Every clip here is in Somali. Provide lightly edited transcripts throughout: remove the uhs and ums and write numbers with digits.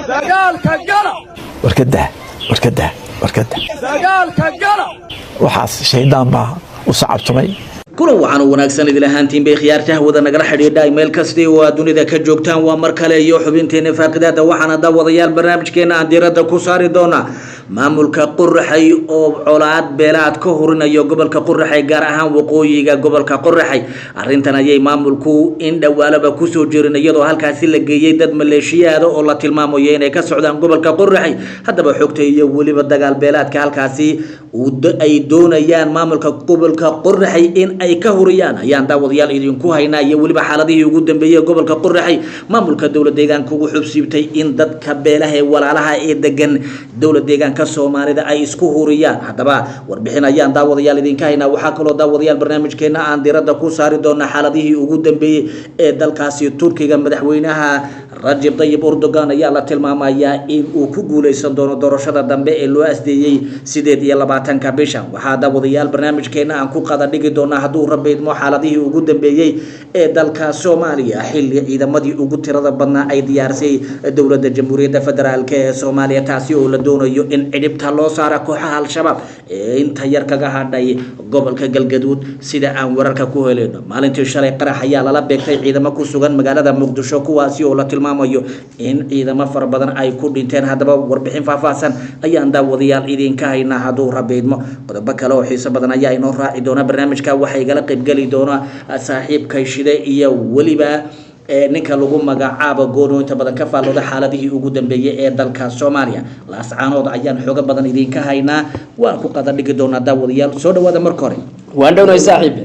dagaalka gala warkada dagaalka gala waxaas shaydaan baa u sacabtumay kulan waxaan wanaagsan idil ahaantiin bay khiyaarta hawada nagala xidhiidhay meel kasta oo aad dunida ka joogtaan waa mar kale iyo xubinteena faaqidaada waxaana daawadayaal barnaamijkeena aan diiradda ku saari doonaa maamulka Qorraxay oo colaad beelaad ka horinayo gobolka Qorraxay gaar ahaan waqooyiga gobolka Qorraxay arrintan ayay maamulku in dhawaalaba ku soo jeerin iyadoo halkaasi la geeyay dad maleeshiyaad oo la tilmaamayo inay ka socdaan gobolka Qorraxay haddaba xogta iyo waliba dagaal beelaadka halkaasi ay doonayaan maamulka gobolka Qorraxay in ay ka horiyaan ayaan daawadayaal idinku haynaa iyo waliba xaaladihii ugu dambeeyay gobolka Qorraxay maamulka dawladda deegaanka ugu xubsiibtay in dadka beelaha ee walaalaha ee degan dawladda deegaanka Soomaalida ay isku horiyaan haddaba warbixin ayaan daawadayaal idinka haynaa waxa kale oo daawadayaal barnaamijkeena aan diiradda ku saari doonaa xaaladihii ugu dambeeyay ee dalkaasi Turkiga madaxweynaha Rajab Tayyip Erdogan ayaa la tilmaamayaa in uu ku guuleysan doono doorashada dambe ee loo asdeeyay 28 bishan waxa daawadayaal barnaamijkeena aan ku qada dhigi doonaa hadduu rabeedmo xaaladihii ugu dambeeyay ee dalka Soomaaliya xilli ciidamadii ugu tirada badnaa ay diyaarsay dawladda Jamhuuriyadda Federaalka ee Soomaaliya taasi oo la doonayo in cidibta loo saaro kooxaha al-shabaab ee inta yar kaga hadhay gobolka Galgaduud sida aan wararka ku helayno maalintii shalay qarax ayaa lala beegtay ciidamo ku sugan magaalada Muqdisho kuwaasi oo la tilmaamayo in ciidamo fara badan ay ku dhinteen haddaba warbixin faahfaahsan ayaan daawadayaal idinka haynaa hadduu rabeedmo qodobo kale oo xiiso badan ayaa inoo raaci doona barnaamijka waxa igala qayb gali doona saaxiibkay Shide iyo waliba ninka lagu magacaabo goono inta badan ka faalooda xaaladihii ugu dambeeyay ee dalka Soomaaliya laascaanood ayaan xoog badan idinka haynaa waan ku qada dhigi doonaa daawadayaal soo dhawaada marka hore waan dhownahay saaxiib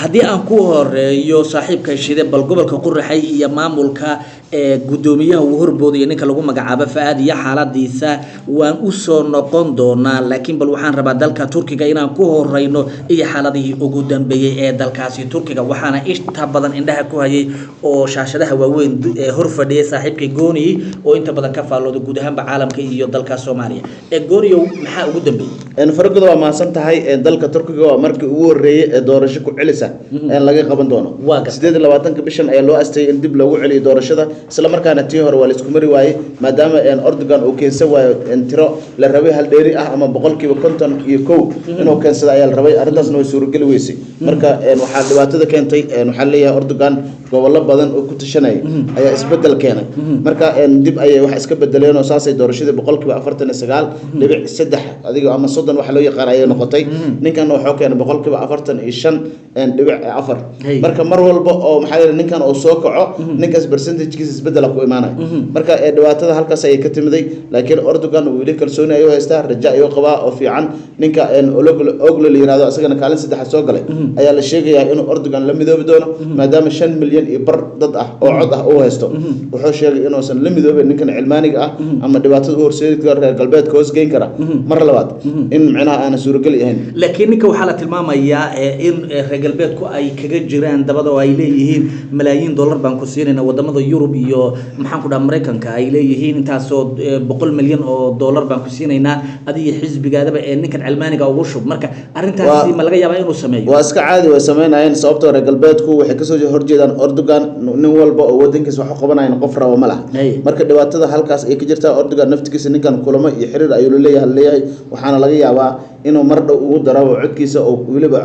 haddii aan ku horeeyo saaxiibkay Shide bal gobolka Qorraxay iyo maamulka gudoomiyaha uu horbooday ninka lagu magacaabo Faad iyo xaaladiisa waan u soo noqon doonaa laakiin bal waxaan rabaa dalka Turkiga inaan ku horeyno iyo xaaladihii ugu dambeeyay ee dalkaasi Turkiga waxaana inta badan indhaha ku hayay oo shaashadaha waaweyn hor fadhiyay saaxiibkay Gooni oo inta badan ka faalooda guud ahaan caalamka iyo dalka Soomaaliya Gooniyo maxaa ugu dambeeyay farqadu waa maasan tahay dalka Turkiga waa markii ugu horeeyay ee doorasho ku celisa laga qaban doono 28 bishan ayaa loo astay in dib loogu celiyo doorashada isla markaana tii hore waa la isku mari waayay maadaama Erdogan uu keensan waayo tiro la rabay hal dheeri ah ama 51% inuu keensado ayaa la rabay arrintaasna way suuragali weysay marka waxa dhibaatada keentay waxa leeyahay Erdogan gobollo badan oo ku tashanay ayaa isbedel keenay marka dib ay wax iska bedeleen oo saasay doorashada 49.3 adiga ama 30 waxa loo yaqaan ay noqotay ninkan wuxuu keenay 45.4 marka mar walba oo maxaa ninkan oo soo kaco ninkaas percentage-kiisa isbedel ku imaanay marka dhibaatada halkaas ay ka timiday laakiin Erdogan uu weli kalsooni ay u haystaa raja ay qabaa oo fiican ninka Oglo la yiraahdo asagana kaalin saddex soo galay ayaa la sheegayaa inuu Erdogan la midoobi doono maadaama 5 milyan iyo bar dad ah oo cod ah uu haysto wuxuu sheegay inuu san la midoobin ninkan cilmaaniga ah ama dhibaatada u horseedka reer galbeedka hoos geyn kara mar labaad in macnaha aan suuragal yahay laakiin ninka waxa la tilmaamayaa in reer galbeedku ay kaga jiraan dabada oo ay leeyihiin malaayiin dollar baan ku siinayna wadamada Yurub iyo maxaan ku dhahay Mareykanka ay leeyihiin intaasoo 100 milyan oo dollar baan ku siinaynaa adiga xisbigaadaba ee ninkan cilmaaniga ugu shub marka arrintaasi ma laga yaabaa inuu sameeyo waa iska caadi way sameynayeen sababtoo reer galbeedku waxay ka soo horjeedaan Erdogan nin walba oo wadankiisa wax qabanayna qof rabo ma laha marka dhibaatada halkaas ay ka jirtaa Erdogan naftigiisa ninkan kulamo iyo xiriir ayuu leeyahay waxaana laga yaabaa inuu mar dhow ugu daro codkiisa oo waliba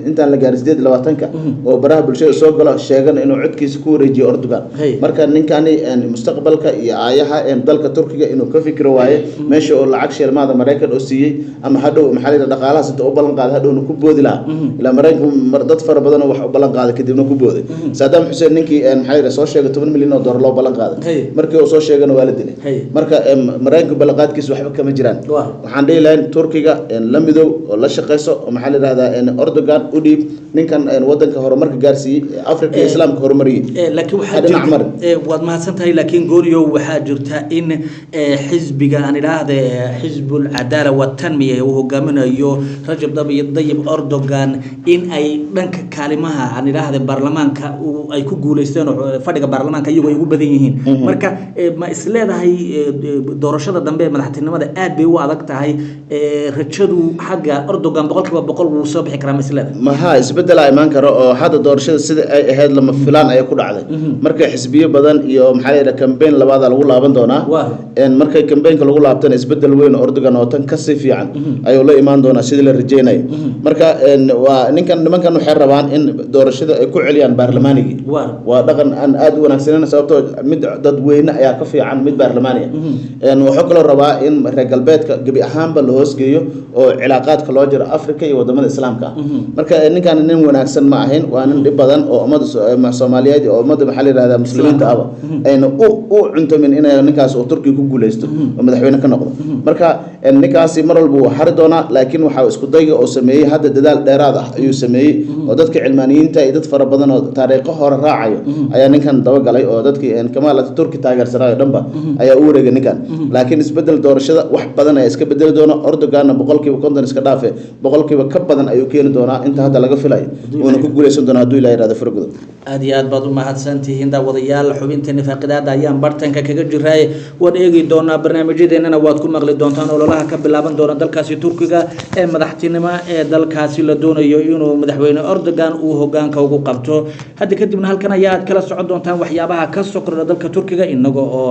intaan la gaarin 28 oo baraha bulshada soo galo sheegan inuu codkiisa ku wareejiyo Erdogan marka ninkani mustaqbalka iyo aayaha dalka Turkiga inuu ka fikiro waaye meesha oo lacag sheelmaada Mareykan oo siiyay ama hadhow maxalida dhaqaalaha sida u balan qaad hadhowna ku boodi laha ila Mareykan dad fara badan oo wax u balan qaad kadibna ku booday Saddam Hussein ninkii maxalida soo sheegay 10 milyan oo dollar loo balan qaaday markii uu soo sheegana waa la dilay marka Mareykan balaqaadkiisa waxba kama jiraan waxaan dhiilayn Turkiga la midow oo la shaqeyso oo maxaa la yiraahdaa Erdogan u dhiib ninkan wadanka horumarka gaarsiiyay Afrika iyo Islaamka horumariyay laakiin waxa jirta waad mahadsantahay laakiin Gooniyo waxa jirta in xisbiga aan iraahdo Xisbul Adala wa Tanmiya uu hogaaminayo Rajab Tayyip Erdogan in ay dhanka kaalimaha aan iraahdo baarlamaanka ay ku guuleysteen fadhiga baarlamaanka iyagu ay ugu badan yihiin marka ma isleedahay doorashada dambe madaxtinimada aad bay u adag tahay rajadu xagga Erdogan 100% wuu soo bixi karaa mislada maha isbedel ay imaan karo oo hadda doorashada sida ay ahayd lama filaan ay ku dhacday markay xisbiyo badan iyo maxaa la yiraahdaa campaign labaad lagu laaban doonaa markay campaignka lagu laabtana isbedel weyn Erdogan oo tan ka sii fiican ayuu la imaan doonaa sidii la rajeenay marka waa nimankan waxay rabaan in doorashada ay ku celiyaan baarlamaaniga waa dhaqan aan aad u wanaagsaneyn sababtoo mid dad weyne ayaa ka fiican mid baarlamaaniga wuxuu kale rabaa in reer galbeedka gabi ahaanba la hoosgeeyo oo cilaaqaadka loo jiro Afrika iyo wadamada Islaamka marka ninkan nin wanaagsan ma ahayn waa nin dhib badan oo ummada Soomaaliyeed oo ummada maxaa la yiraahdaa muslimiinta ah ayna u cuntamin inay ninkaas oo Turkiga ku guuleysto oo madaxweyne ka noqdo marka ninkaasi mar walba uu xari doona laakiin waxa isku dayga oo sameeyay hadda dadaal dheeraad ah ayuu sameeyay oo dadka cilmaaniyiinta iyo dad fara badan oo taariikho hore raacayo ayaa ninkan daba galay oo dadkii Kemal Atatürk taageersanaayo dhanba ayaa u wareegay ninkan laakiin isbedel doorashada wax badan ay iska bedeli doona Erdogan boqolkiiba 50 iska dhaafe boqolkiiba ka badan ayuu keeni doonaa inta hadda laga filayo oo ku guuleysan doona haduu Ilaahay raado fargodo aad iyo aad baad u mahadsantihiin daawadayaal xubinta nifaaqadaada ayaan bartanka kaga jiray waan eegi doonaa barnaamijyadeena waad ku maqli doontaan ololaha ka bilaaban doona dalkaasi Turkiga ee madaxtinimo ee dalkaasi la doonayo inuu madaxweyne Erdogan uu hoggaanka ugu qabto hadda kadibna halkan ayaad kala socon doontaan waxyaabaha ka soo kordha dalka Turkiga inaga oo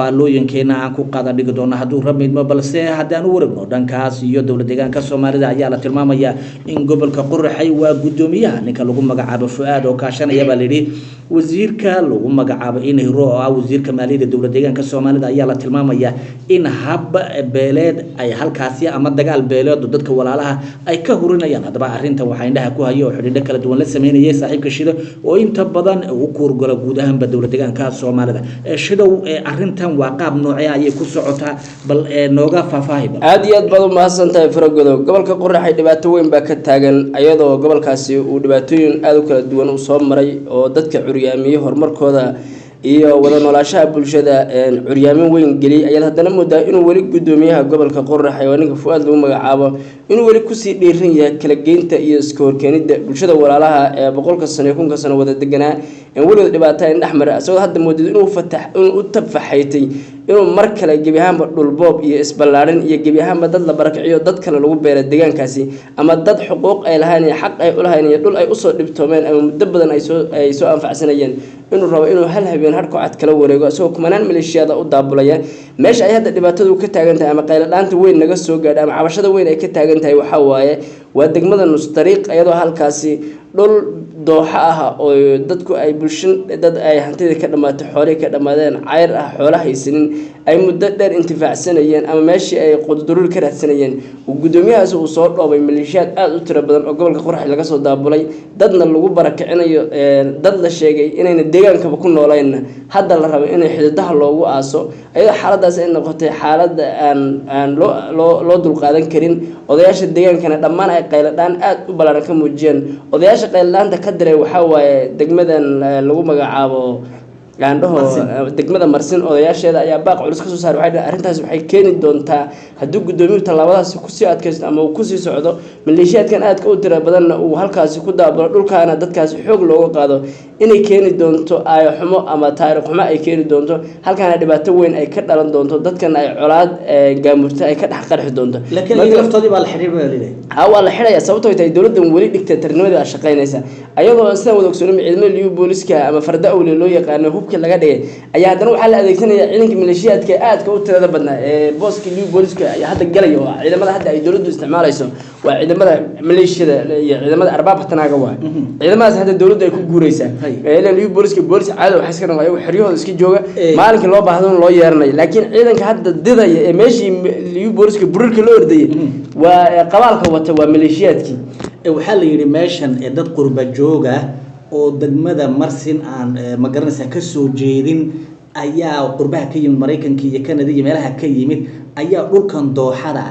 faalooyinkeena aan ku qaada dhigi doona haduu rabmidmo balse haddaan u wareegno dhankaas iyo dawlad deegaanka Soomaalida ayaa la tilmaamayaa in gobolka Qorraxay waa gudoomiyaha ninka lagu magacaabo Fuaad oo kaashanaya balidi wasiirka lagu magacaabo Inayro oo wasiirka maaliyadda dawlad deegaanka Soomaalida ayaa la tilmaamayaa in hab beeleed ay halkaasi ama dagaal beeleed dadka walaalaha ay ka hurinayaan hadaba arintan waxa indhaha ku hayo xidhiidho kala duwan la sameeyay saaxiibka Shido oo inta badan u kuurgala guud ahaan dawlad deegaanka Soomaalida Shido arintan waa qaab noocee ay ku socotaa bal nooga faahfaahin aad iyo aad baad u mahadsantahay Faragodo gobolka Qorraxay dhibaato weyn baa ka taagan ayadoo gobolkaasi uu dhibaatooyin aad u kala duwan u soo maray oo dadka curyaamiye horumarkooda iyo wada noolaashaha bulshada curyaamin weyn geliyay ayaa haddana moodaa inuu wali gudoomiyaha gobolka Qorraxay oo ninka Fuaad lagu magacaabo inuu wali ku sii dhiiran yahay kala geynta iyo iska horkeenida bulshada walaalaha ee boqolka sano iyo kunka sano wada deganaa in wali dhibaato in dhaxmar asoo hadda moodaa inuu u tafaxaytay inuu mar kale gebi ahaanba dhul boob iyo isballaarin iyo gebi ahaanba dad la barakaciyo dad kale lagu beeray deegaankaasi ama dad xuquuq ay lahayn iyo xaq ay u lahayn iyo dhul ay u soo dhibtoomeen ama muddo badan ay soo anfacsanayeen inuu rabo inuu hal habeen harko cad kala wareego asoo kumanaan maleeshiyada u daabulaya meesha ay hadda dhibaatadu ka taagan tahay ama qayl dhaanta weyn naga soo gaadhay ama cabashada weyn ay ka taagan tahay waxa waaye waa degmada Nus Tariiq ayadoo halkaasi dhul dooxa ah oo dadku ay bulshan dad ay hantida ka dhamaatay xoolaha ka dhamaadeen cayr ah xoolaha haysanin ay muddo dheer intifaacsanayeen ama meeshii ay qodurul ka raadsanayeen uu gudoomiyahaas uu soo dhoobay maleeshiyad aad u tiro badan oo gobolka Qorraxay laga soo daabulay dadna lagu barakicinayo dad la sheegay inayna deegaanka ku noolayeen hadda la rabo inay xididaha loogu aaso ayada xaaladaas ay noqotay xaalad aan loo dul qaadan karin odayaasha deegaankana dhammaan ay qayladaan aad u balaaran ka muujiyeen odayaasha qayladanta ka diray waxa waaye degmadan lagu magacaabo gaandhaho degmada Marsin odayaasheeda ayaa baaq culus ka soo saaray waxay arintaas waxay keeni doontaa haddii gudoomiyuhu talaabadaas ku sii adkaysto ama uu ku sii socdo maleeshiyadkan aadka u tiro badan uu halkaasi ku daabulo dhulkaana dadkaas xoog looga qaado inay keeni doonto ay xumo ama taariikh xumo ay keeni doonto halkaana dhibaato weyn ay ka dhalan doonto dadkan ay colaad gaamurta ay ka dhax qarxi doonto laakiin laftoodii baa la xiriirinayaa waa la xiraya sababtoo ay tahay dawladdan wali dhigtay tarnimada ay shaqeynaysa ayadoo sidaan wada ogsoonay ciidamada liyu booliska ama farda awle loo yaqaan hubka laga dhigay ayaa haddana waxaa la adeegsanaya ciidanka maleeshiyadka aadka u tirada badnaa ee booska liyu booliska ayaa hadda galay oo ciidamada hadda ay dawladdu isticmaalayso waa ciidamada maleeshiyada iyo ciidamada arbaabka tanaaga waa ciidamadaas hadda dawladdu ay ku guuraysaa ilaa liyu booliska boolis caado waxa iska noqday xiriyahooda iska jooga maalinka loo baahdo loo yeeranayo laakiin ciidanka hadda didaya ee meeshii liyu booliska burarka loo ordayay waa qabaalka wata waa maleeshiyadkii waxaa la yiri meeshan ee dad qurba jooga oo degmada Marsin aan ma garanaysa ka soo jeedin ayaa qurbaha ka yimid Mareykanka iyo Canada iyo meelaha ka yimid ayaa dhulkan dooxada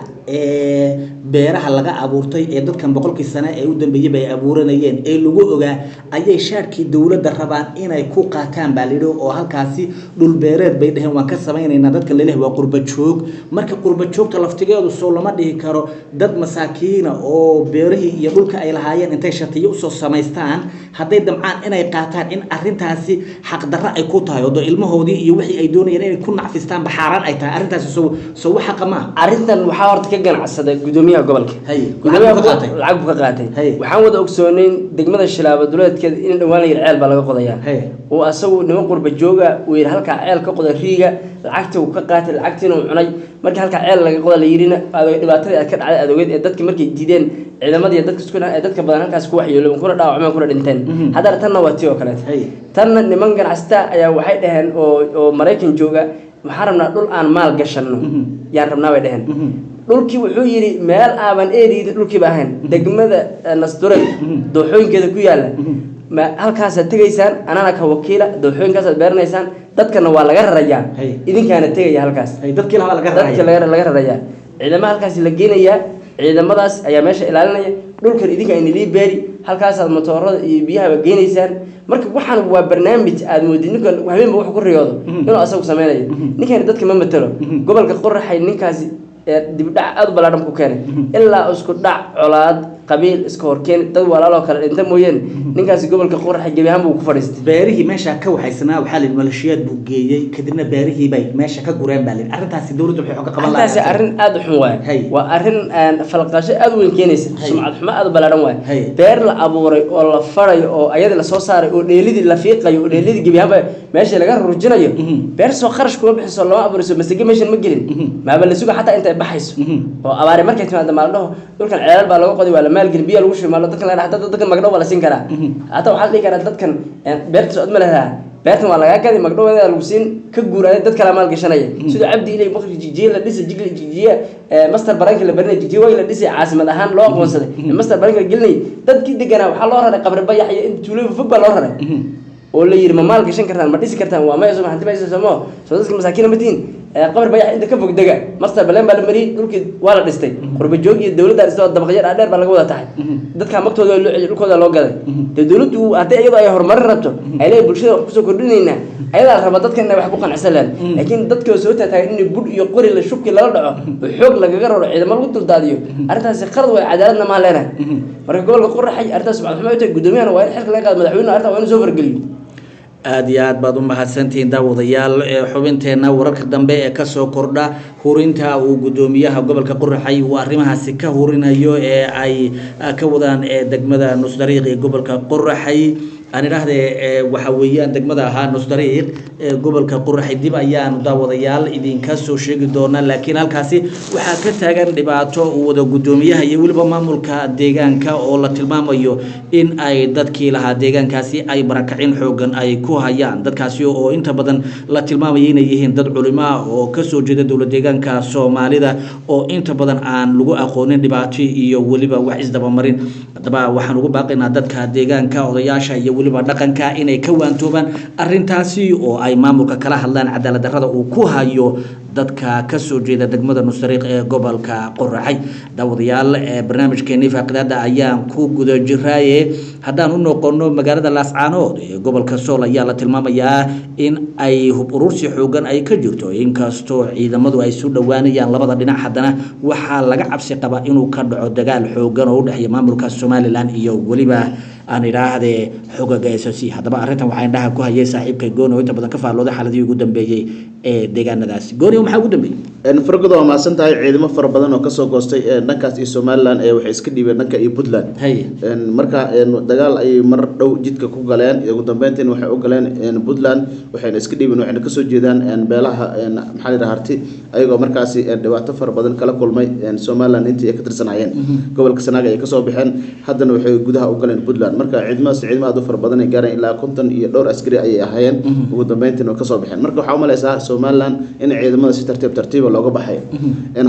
beeraha laga abuurtay ee dadkan boqolkii sano ee u dambeeyay bay abuuranayeen ee lagu ogaa ayay shaarkii dawladda rabaan inay ku qaataan baalido oo halkaasi dhul beereed bay dhaheen waan ka sameeynaa dadka leeyahay waa qurba joog marka qurba joogta laftigeedu soo lama dhihi karo dad masaakiina oo beerihii iyo dhulka ay lahaayeen intay shatiyo u soo sameystaan haday damcaan inay qaataan in arintaasi xaq darro ay ku tahay oo ilmahoodii iyo wixii ay doonayeen inay ku nacfistaan baxaaran ay tahay arintaasi soo waxa qama arintan waxa horta ka ganacsaday gudoomiyaha gudoomiyaha gobolka lacag buu ka qaatay waxaan wada ogsoonayn degmada Shilaabo duleedkeeda in dhawaan la yir ceel baa laga qodayaa oo asagu niman qurba jooga uu yir halka ceel ka qoda riiga lacagta uu ka qaatay lacagtiina uu cunay markii halka ceel laga qoda la yirina dhibaatada ay ka dhacday adogeed ee dadka markay diideen ciidamada iyo dadka isku dadka badan halkaas ku waxyeelay kuna dhaawacmeen kuna dhinteen hadda tanna waa tii oo kale tanna niman ganacsata ayaa waxay dhaheen oo Mareykan jooga waxaan rabnaa dhul aan maal gashano yaan rabnaa way dhaheen dhulkii wuxuu yiri meel aaban eedid dhulkii baahan degmada Nasdure dooxooyinkeeda ku yaala ma halkaas aad tagaysaan anana ka wakiila dooxooyinkaas aad beeranaysaan dadkana waa laga rarayaa idinkaana tagaya halkaas dadkii laga rarayaa ciidamada halkaas la geenayaa ciidamadaas ayaa meesha ilaalinaya dhulkan idinka in lii beeri halkaas aad motorada iyo biyaha geenaysaan marka waxaan waa barnaamij aad moodin ninkan habeenba wax ku riyoodo inuu asagu sameeyo ninkan dadka ma matalo gobolka Qorraxay ninkaasi dib dhac aad u balaadhan ku keenay ilaa isku dhac colaad qabiil iska horkeen dad walaalo kala inta mooyeen ninkaasi gobolka Qorraxay gabiyahan buu ku fadhiistay beerihii meesha ka waxaysana waxa la maleeshiyad buu geeyay kadibna beerihii bay meesha ka gureen baa arrintaasi dawladdu waxay ka qaban lahayd taasi arrin aad u xun waa arrin aan falqasho aad weyn keenaysa sumcad xumo aad u balaadhan waay beer la abuuray oo la faray oo ayada la soo saaray oo dheelidii la fiiqayo oo dheelidii gabiyahan meesha laga rujinayo beer soo kharash kuma bixiso loo abuuriso mas'uuliyad meeshan ma gelin ma bal suuqa xataa inta baxayso oo abaare markay timaado maalmaha dhulkan ceelal baa laga qoday waa la maalgelin biyo lagu shimaalo dadkan la dhaxda dadkan magdhow wala siin karaa hata waxa la dhigi karaa dadkan beerta soo admalaha beertan waa laga gaday magdhowada lagu siin ka guuray dad kala maal gashanaya sida Cabdi Ilay Bakri Jijiye la dhisay Jijiye master baranka la baranay Jijiye way la dhisay caasimad ahaan loo aqoonsaday master baranka gelnay dadkii deganaa waxa loo raray qabri bayax iyo inta tuulo fog baa loo raray oo la yiri ma maal gashan kartaan ma dhisi kartaan waa ma yeesho hanti bayso samo soo dadka masaakiin ma tiin qabri bayax inta ka fog dega master balan baa la mariyay dhulkii waa la dhistay qurba joog iyo dawladda dhistay dabaqyar dheer baa laga wada tahay dadka magtooda dhulkooda loo gaday dawladdu hadii iyadoo ay horumar rabto ay leeyahay bulshada wax ku soo kordhinayna ayada raba dadka inay wax ku qanacsan laakiin dadka soo taagay in bud iyo qori la shubki la dhaco xoog lagaga raro ciidamada lagu duldaadiyo arrintaasi qalad way cadaaladna ma leena marka gobolka Qorraxay arrintaas maxay tahay gudoomiyahana waa in xilka laga qaado madaxweynaha arrinta waa in soo fargeliyo aad iyo aad baad u mahadsantihiin daawadayaal xubinteena wararka dambe ee ka soo kordha hurinta uu gudoomiyaha gobolka Qorraxay uu arrimahaasi ka hurinayo ee ay ka wadaan degmada Nusdariiq ee gobolka Qorraxay aan idhaahdee waxa weeyaan degmada ahaa Nusdariiq ee gobolka Qorraxay dib ayaan daawadayaal idinka soo sheegi doonaa laakiin halkaasi waxa ka taagan dhibaato uu wada gudoomiyaha iyo waliba maamulka deegaanka oo la tilmaamayo in ay dadkii lahaa deegaankaasi ay barakacin xoogan ay ku hayaan dadkaasi oo inta badan la tilmaamayo inay yihiin dad culimo ah oo ka soo jeeda dawlad deegaanka Soomaalida oo inta badan aan lagu aqoonin dhibaato iyo waliba wax isdabamarin hadaba waxaan ugu baaqaynaa dadka deegaanka odayaasha iyo waliba dhaqanka inay ka waantoobaan arrintaasi oo ay maamulka kala hadlaan cadaalad darrada uu ku hayo dadka ka soo jeeda degmada Nusdariiq ee gobolka Qorraxay daawadayaal barnaamijkeena faaqidaada ayaan ku guda jiraaye haddaan u noqono magaalada Laascaanood ee gobolka Sool ayaa la tilmaamayaa in ay hub urursi xoogan ay ka jirto inkastoo ciidamadu ay soo dhawaanayaan labada dhinac haddana waxaa laga cabsi qabaa inuu ka dhaco dagaal xoogan oo u dhaxeeya maamulka Somaliland iyo waliba aan idhaahdee xogaga SSC haddaba arrintan waxaa indhaha ku hayay saaxiibka Gooni oo inta badan ka faallooday xaaladii ugu dambeeyay ee deegaanadaasi Gooni maxaa ugu dambeeyay farqadu waa maasan tahay ciidamo fara badan oo ka soo goostay dhankaas iyo Somaliland ee waxay iska dhiibeen dhanka iyo Puntland marka dagaal ay mar dhow jidka ku galeen ugu dambeyntii waxay u galeen Puntland waxayna iska dhiibeen waxayna ka soo jeedaan beelaha maxaa la harti ayagoo markaasi dhibaato fara badan kala kulmay Somaliland intii ay ka tirsanayeen gobolka Sanaag ay ka soo baxeen haddana waxay gudaha u galeen Puntland marka ciidamada fara badan ay gaareen ilaa 50 iyo dhowr askari ay ahaayeen ugu dambeyntii ka soo baxeen marka waxa u maleysaa Somaliland in ciidamada si tartiib looga baxay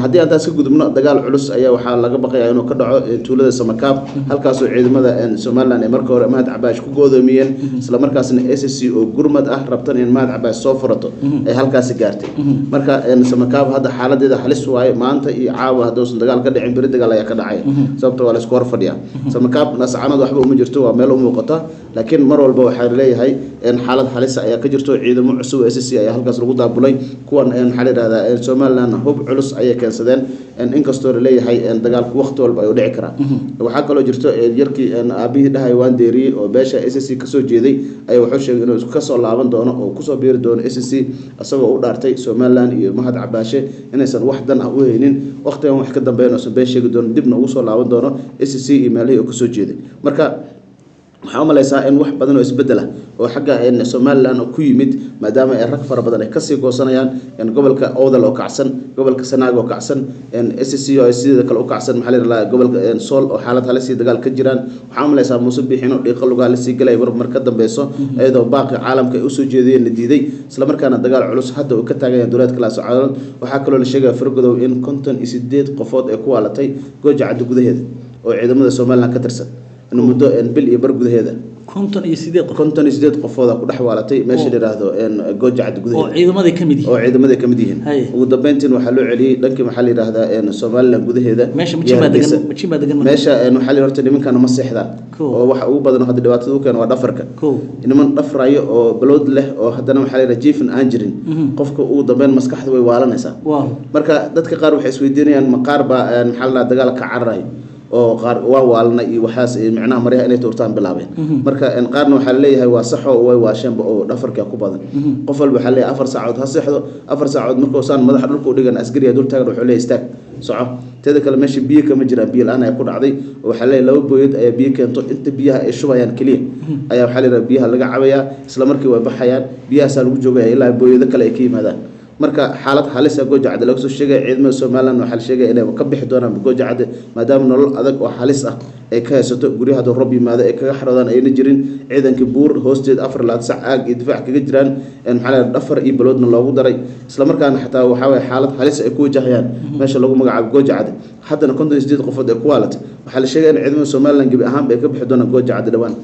haddii aan taas ka gudubno dagaal culus ayaa waxaa laga baqayaa inuu ka dhaco tuulada Samakaab halkaas oo ciidamada Somaliland ay marka hore Mahad Cabaash ku goodoomiyeen isla markaasna SSC oo gurmad ah rabtan in Mahad Cabaash soo furato ay halkaas gaartay marka Samakaab hadda xaaladeeda halis waaye maanta iyo caawa hadoosan dagaal ka dhicin bari dagaal ayaa ka dhacay sababtoo waa la isku hor fadhiyaa Samakaab Laascaanood waxba uma jirto waa meel u muuqata laakiin mar walba waxa leeyahay in xaalad halis ayaa ka jirto ciidamo cusub SSC ayaa halkaas lagu daabulay kuwan maxaa la yiraahdaa Somaliland Somaliland hub culus ay keensadeen inkastoo leeyahay dagaalku waqti walba ay u dhici karaan waxa kale oo jirto yarkii aabihii dhahay waan deeriyay oo beesha SSC ka soo jeeday ay wuxuu sheegay inuu ka soo laaban doono oo ku soo biiri doono SSC asagoo u dhaartay Somaliland iyo Mahad Cabaashe inaysan wax dan ah u haynin waqtigan wax ka dambeeyay oo been sheegi doono dibna ugu soo laaban doono SSC emailay oo ka soo jeeday marka waxaa malaysaa in wax badan oo isbedel ah oo xagga Somaliland ku yimid maadaama ay rag fara badan ay ka sii goosanayaan gobolka Awdal oo kacsan gobolka Sanaag oo kacsan SSC oo sidoo kale u kacsan maxaa la yiraahdaa gobolka Sool oo xaalad halis dagaal ka jiraan waxaa malaysaa Muuse Biixin oo dhiiqa lugaa la sii galay marka dambeeyso ayadoo baaqi caalamka ay u soo jeediyeen diiday isla markaana dagaal culus hadda uu ka taagay dowladda kala socodaan waxaa kaloo la sheegay Fargodow in 58 qofood ay ku waalatay gooja cad gudaheeda oo ciidamada Somaliland ka tirsan muddo bil iyo bar gudaheeda 58 qofood ku dhaxwaalatay meesha la yiraahdo gooja cad gudaheeda oo ciidamada kamid yihiin ugu dambeyntiin waxa loo celiyay dhankii maxaa la yiraahdaa Somaliland gudaheeda meesha waxa la horta nimankan ma seexdaan oo waxa ugu badan hadda dhibaatada u keen waa dhafarka niman dhafrayo oo balood leh oo haddana waxa la yiraahdaa jiifin aan jirin qofka ugu dambeyn maskaxda way waalanaysaa marka dadka qaar waxay isweydiinayaan maqaar ba maxaa la dagaal ka cararay oo qaar waa waalna iyo waxaas macnaha mariha inay toortaan bilaabeen marka qaarna waxa leeyahay waa sax oo way waasheen oo dhafarka ku badan qof walba waxa leeyahay 4 saacadood ha seexdo 4 saacadood markuu saan madax dhulka u dhigan askari dul taagan wuxuu leeyahay istaag soco teeda kale meesha biyo kama jiraan biyo la'aan ay ku dhacday waxa leeyahay laba booyad ay biyo keento inta biyaha ay shubayaan kaliya ayaa waxa leeyahay biyaha laga cabayaa isla markii way baxayaan biyaha lagu joogay ilaa booyada kale ay ka yimaadaan marka xaalad halis ah gooja cad laga soo sheegay ciidamada Somaliland waxa la sheegay inay ka bixi doonaan gooja cad maadaama nolol adag oo halis ah ay ka haysato guryaha roob yimaado ay kaga xaroodaan ayna jirin ciidankii buur hoosteed 4 sac aag iyo difaac kaga jiraan maxaa la dhafar iyo baloodna loogu daray isla markaana xataa waxa way xaalad halis ay ku wajahayaan meesha lagu magacaabo gooja cad haddana 58 qofood ay ku waalatay waxa la sheegay in ciidamada Somaliland gabi ahaan ay ka bixi doonaan gooja cad dhawaan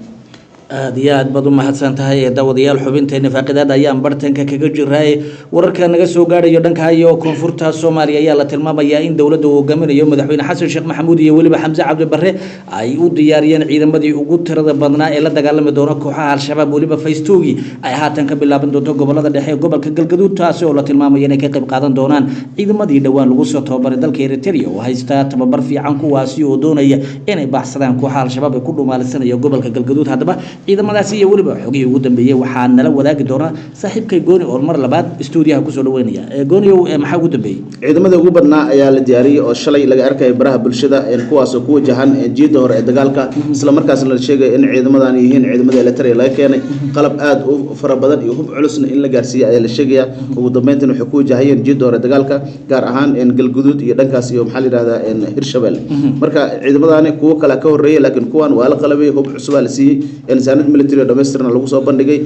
aad iyo aad baad u mahadsan tahay daawadayaal xubinteena faaqidaada ayaan bartanka kaga jiray wararka naga soo gaarayo dhanka iyo koonfurta Soomaaliya ayaa la tilmaamayaa in dawladda uu hogaaminayo madaxweyne Xasan Sheekh Maxamuud iyo waliba Xamza Cabdi Barre ay u diyaariyeen ciidamadii ugu tirada badnaa ee la dagaalami doona kooxaha Al-Shabaab waliba Faystuugi ay haatan ka bilaaban doonto gobolada dhexe ee gobolka Galgaduud taas oo la tilmaamayo inay ka qayb qaadan doonaan ciidamadii dhawaan lagu soo tababaray dalka Eritrea oo haysta tababar fiican kuwaasi oo doonaya inay baxsadaan kooxaha Al-Shabaab ee ku dhumaalsanaya gobolka Galgaduud haddaba ciidamadaasi iyo waliba xogii ugu dambeeyay waxa nala wadaagi doona saaxiibkay Gooni oo mar labaad stuudiyaha ku soo dhaweynaya Gooni maxaa ugu dambeeyay ciidamada ugu badnaa ayaa la diyaariyay oo shalay laga arkay baraha bulshada kuwaas oo ku wajahan jiida hore ee dagaalka isla markaasna la sheegay in ciidamadan yihiin ciidamada Eritrea laga keenay qalab aad u fara badan iyo hub culusna in la gaarsiiyay ayaa la sheegaya ugu dambeyntina waxay ku wajahayeen jiida hore dagaalka gaar ahaan Galgaduud iyo dhankaas iyo maxaa la yiraahdaa Hirshabelle marka ciidamadan kuwa kala ka horeeyay laakiin kuwan waa la qalabay hub cusub la siiyay military dhameystirna lagu soo bandhigay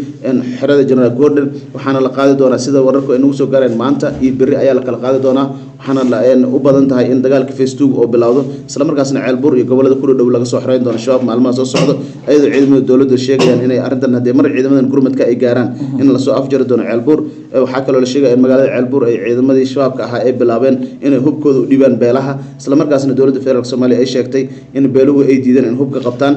xerada General Gordon waxaana la qaadi doonaa sida wararku ay nagu soo gaareen maanta iyo biri ayaa la kala qaadi doonaa waxaana la u badan tahay in dagaalka Faystuugi oo bilowdo isla markaasna Ceelbuur iyo gobolada ku dhow laga soo xareyn doono shabaab maalmaha soo socdo ayadoo ciidamada dawladda sheegayaan inay arrintan hadii mar ciidamadan gurmadka ay gaaraan in la soo afjari doono Ceelbuur waxa kale oo la sheegay in magaalada Ceelbuur ay ciidamadii shabaabka ahaa ay bilaabeen inay hubkooda u dhibaan beelaha isla markaasna dawladda federaalka Soomaaliya ay sheegtay in beeluhu ay diideen in hubka qabtaan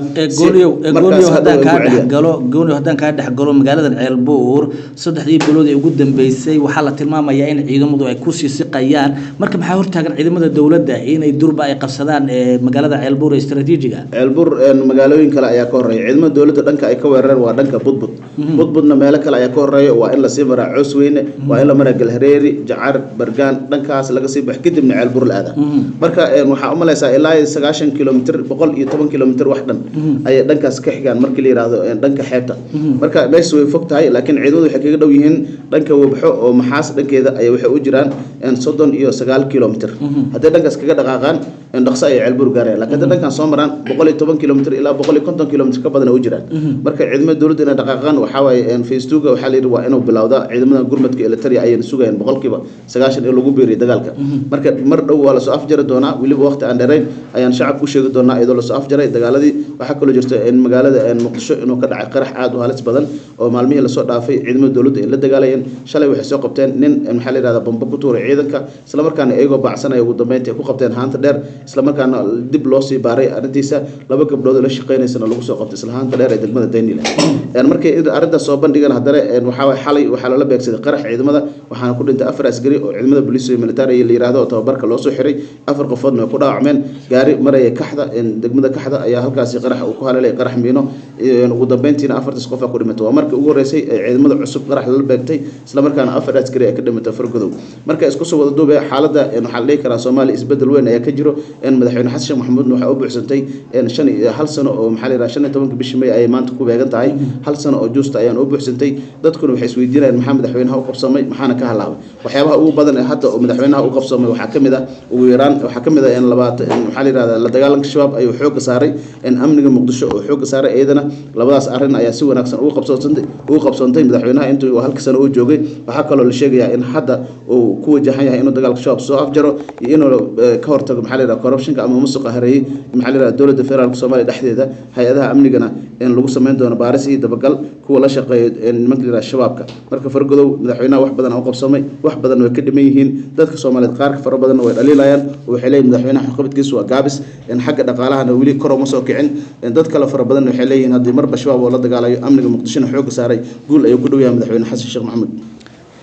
Gooni haddaan ka dhaxgalo magaalada Ceelbuur saddexdii bilood ee ugu dambeysay waxa la tilmaamayaa in ciidamadu ay ku sii siqayaan marka maxaa hortaagan ciidamada dawladda inay durba ay qabsadaan magaalada Ceelbuur ee istaraatiijiga Ceelbuur magaalooyin kale ayaa ka horeeyay ciidamada dawladda dhanka ay ka weerareen waa dhanka budbudna meelo kale ayaa ka horeeya waa in la sii maraa Coosweyne waa in la maraa Galhareeri Jacar Bargaan dhankaas laga sii bax kadibna Ceelbuur la aada marka waxa u malaysaa ilaa 90 kilomitir 110 kilomitir wax dhan ay dhankaas ka xigaan markii la yiraahdo dhanka xeebta marka meesha way fog tahay laakiin ciidamadu waxay kaga dhow yihiin dhanka wabxo oo maxaas dhankeeda ay waxay u jiraan 39 kilomitir haddii dhankaas kaga dhaqaaqaan dhaqso ay Ceelbuur gaareen laakiin dhankan soo maraan 110 kilomitir ilaa 150 kilomitir ka badan u jiraan marka ciidamada dawladda inay dhaqaaqaan waxa way Faystuuga waxa la yiri waa inuu bilowdo ciidamada gurmadka Eritrea ay sugayeen 90% in lagu beeriyo dagaalka marka mar dhow waa la soo afjari doonaa waliba waqti aan dheerayn ayaan shacabku u sheegi doonaa iyadoo la soo afjaray dagaaladii waxa kale jirta in magaalada Muqdisho inuu ka dhacay qarax aad u halis badan oo maalmihii la soo dhaafay ciidamada dawladda ay la dagaalayeen shalay waxay soo qabteen nin maxaa la yiraahdaa bombo ku tuuray ciidanka isla markaana ayagoo baacsanaya ugu dambeyntii ku qabteen haanta dheer isla markaana dib loo sii baaray arrintiisa laba gabdhood oo la shaqeynaysana lagu soo qabtay isla haanta dheer ee degmada Daynile markii arrinta soo bandhigan haddana xalay waxaa lala beegsaday qarax ciidamada waxaana ku dhintay 4 askari oo ciidamada booliiska iyo military la yiraahdo oo tababarka loo soo xiray 4 qofoodna way ku dhaawacmeen gaari maraya kaxda degmada kaxda ayaa halkaasi qarax uu ku halalay qarax miino ugu dambeyntiina 4 qof ku dhimatay waa markii ugu horeysay ciidamada cusub qarax lala beegtay isla markaana 4 askari ay ka dhimatay Fargodow marka isku soo wada duubay xaaladda waxa la karaa Soomaali isbedel weyn ayaa ka jiro madaxweyne Xasan Sheekh Maxamuud waxa uu buuxsantay hal sano oo maxaa la yiraahdaa 15 bishii May ay maanta ku beegan tahay hal sano oo juusta ayaan u buuxsantay dadkuna waxay isweydiinayaan maxaa madaxweynaha u qabsamay maxaana ka halaabay waxyaabaha ugu badan ee hadda oo madaxweynaha u qabsamay waxa kamid ah ugu yaraan waxa kamid ah in maxaa la yiraahdaa la dagaalanka shabaab ayuu xoog saaray in amniga Muqdisho oo xoog saaray eedana labadaas arrin ayaa si wanaagsan ugu qabsoontay madaxweynaha intuu halka sano uu joogay waxa kale oo la sheegayaa in hadda uu ku wajahan yahay inuu dagaalka shabaab soo afjaro iyo inuu ka hortago maxaa la yiraahdaa corruptionka ama musuqa hareeyay maxaa la yiraahdaa dowladda federaalka Soomaaliya dhexdeeda hay'adaha amnigana in lagu sameyn doono baaris iyo dabagal kuwa la shaqeeyo nimanka la yiraahdo shabaabka marka Fargodow madaxweynaha wax badan oo qabsamay wax badan way ka dhiman yihiin dadka Soomaaliyeed qaar fara badan way dhaliilayaan waxay leeyihiin madaxweynaha qabadkiisu waa gaabis in xagga dhaqaalahana wali kor uma soo kicin dad kale fara badan waxay leeyihiin haddii marba shabaab oo la dagaalayo amniga Muqdisho xoog saaray guul ayuu ku dhow yahay madaxweyne Xasan Sheekh Maxamuud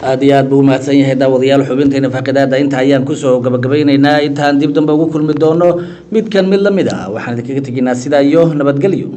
aad iyo aad buu mahadsan yahay daawadayaal xubinteena faaqidaada inta ayaan ku soo gabagabaynaynaa intaan dib dambe ugu kulmi doono mid kan mid la mid ah waxaan idinkaga tegaynaa sidaa iyo nabadgelyo